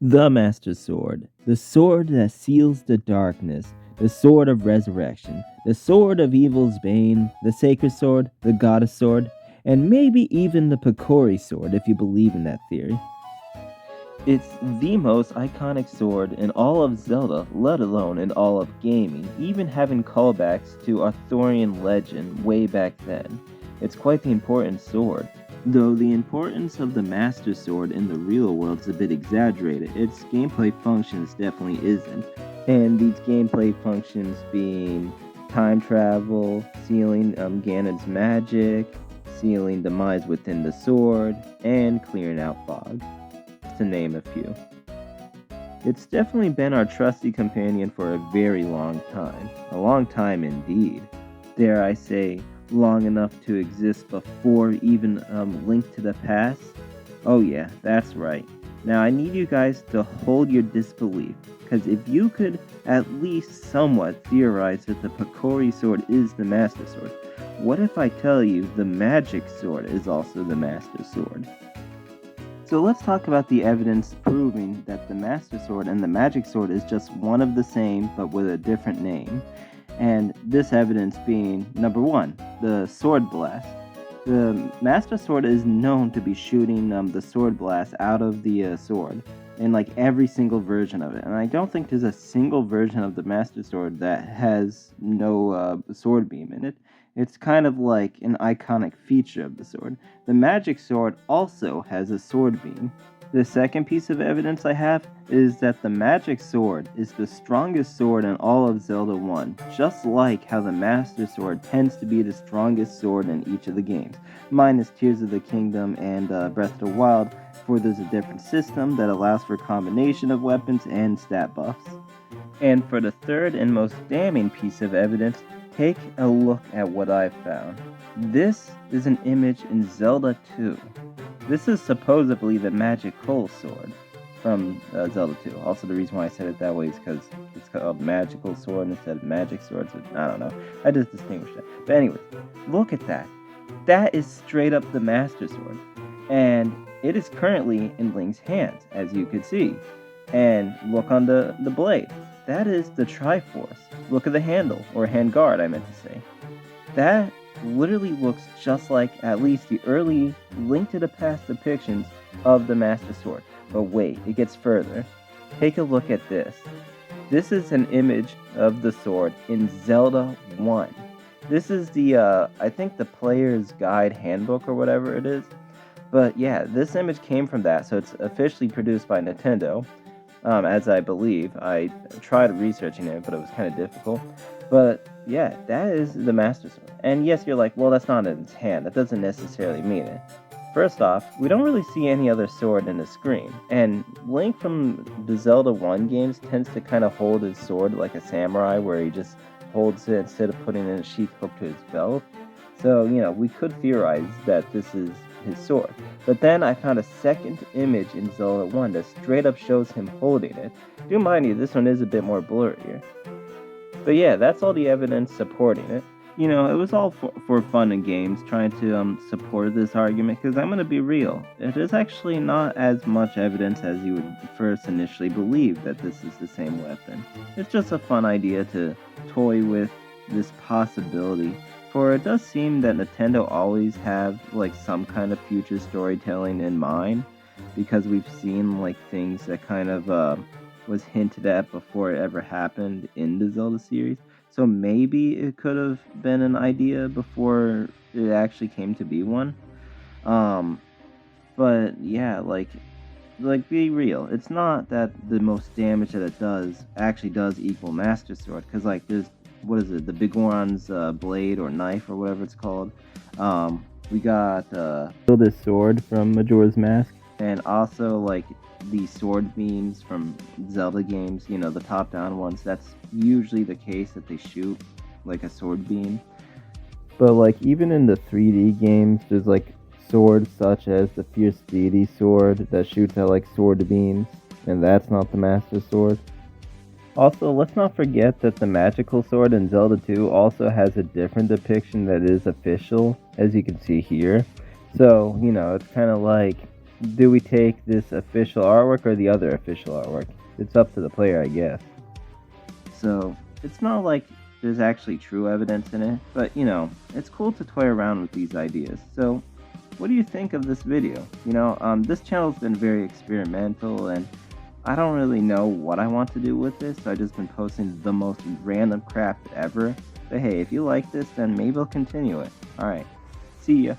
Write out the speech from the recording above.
The Master Sword, the sword that seals the darkness, the sword of resurrection, the sword of evil's bane, the sacred sword, the goddess sword, and maybe even the Picori sword if you believe in that theory. It's the most iconic sword in all of Zelda, let alone in all of gaming, even having callbacks to Arthurian legend way back then. It's quite the important sword. Though the importance of the Master Sword in the real world is a bit exaggerated, its gameplay functions definitely isn't. And these gameplay functions being time travel, sealing Ganon's magic, sealing demise within the sword, and clearing out fog, to name a few. It's definitely been our trusty companion for a very long time. A long time indeed. Dare I say, long enough to exist before even Link to the Past? Oh yeah, that's right. Now I need you guys to hold your disbelief, because if you could at least somewhat theorize that the Picori sword is the Master Sword, what if I tell you the Magic Sword is also the Master Sword? So let's talk about the evidence proving that the Master Sword and the Magic Sword is just one of the same but with a different name. And this evidence being number one, the Sword Blast. The Master Sword is known to be shooting the Sword Blast out of the sword in like every single version of it. And I don't think there's a single version of the Master Sword that has no sword beam in it. It's kind of like an iconic feature of the sword. The Magic Sword also has a sword beam. The second piece of evidence I have is that the Magic Sword is the strongest sword in all of Zelda 1, just like how the Master Sword tends to be the strongest sword in each of the games, minus Tears of the Kingdom and Breath of the Wild, for there's a different system that allows for combination of weapons and stat buffs. And for the third and most damning piece of evidence, take a look at what I've found. This is an image in Zelda 2. This is supposedly the magical sword from Zelda 2. Also, the reason why I said it that way is because it's called magical sword instead of magic sword. So I don't know. I just distinguished that. But anyways, look at that. That is straight up the Master Sword. And it is currently in Link's hands, as you can see. And look on the blade. That is the Triforce. Look at the handle, or handguard, I meant to say. That literally looks just like at least the early Link to the Past depictions of the Master Sword. But wait, it gets further. Take a look at this. This is an image of the sword in Zelda 1. This is the, I think the player's guide handbook or whatever it is. But yeah, this image came from that, so it's officially produced by Nintendo. As I believe. I tried researching it, but it was kind of difficult. But yeah, that is the Master Sword. And yes, you're like, well, that's not in its hand. That doesn't necessarily mean it. First off, we don't really see any other sword in the screen. And Link from the Zelda 1 games tends to kind of hold his sword like a samurai, where he just holds it instead of putting it in a sheath hook to his belt. So, we could theorize that this is his sword. But then I found a second image in Zelda 1 that straight up shows him holding it. Do mind you, this one is a bit more blurrier. But yeah, that's all the evidence supporting it. It was all for fun and games, trying to support this argument, because I'm going to be real. It is actually not as much evidence as you would first initially believe that this is the same weapon. It's just a fun idea to toy with this possibility. For it does seem that Nintendo always have like some kind of future storytelling in mind, because we've seen like things that kind of was hinted at before it ever happened in the Zelda series. So maybe it could have been an idea before it actually came to be one. Um, but yeah, like be real. It's not that the most damage that it does actually does equal Master Sword, because like there's what is it, the Biggoron's blade or knife or whatever it's called. We got this sword from Majora's Mask, and also like the sword beams from Zelda games. The top-down ones. That's usually the case, that they shoot like a sword beam. But like even in the 3D games, there's like swords such as the Fierce Deity sword that shoots out like sword beams, and that's not the Master Sword. Also, let's not forget that the magical sword in Zelda 2 also has a different depiction that is official, as you can see here. So, it's kind of like Do we take this official artwork or the other official artwork? It's up to the player, I guess. So, it's not like there's actually true evidence in it, but it's cool to toy around with these ideas. So, what do you think of this video? This channel's been very experimental, and I don't really know what I want to do with this, so I've just been posting the most random crap ever. But hey, if you like this, then maybe I'll continue it. Alright, see ya.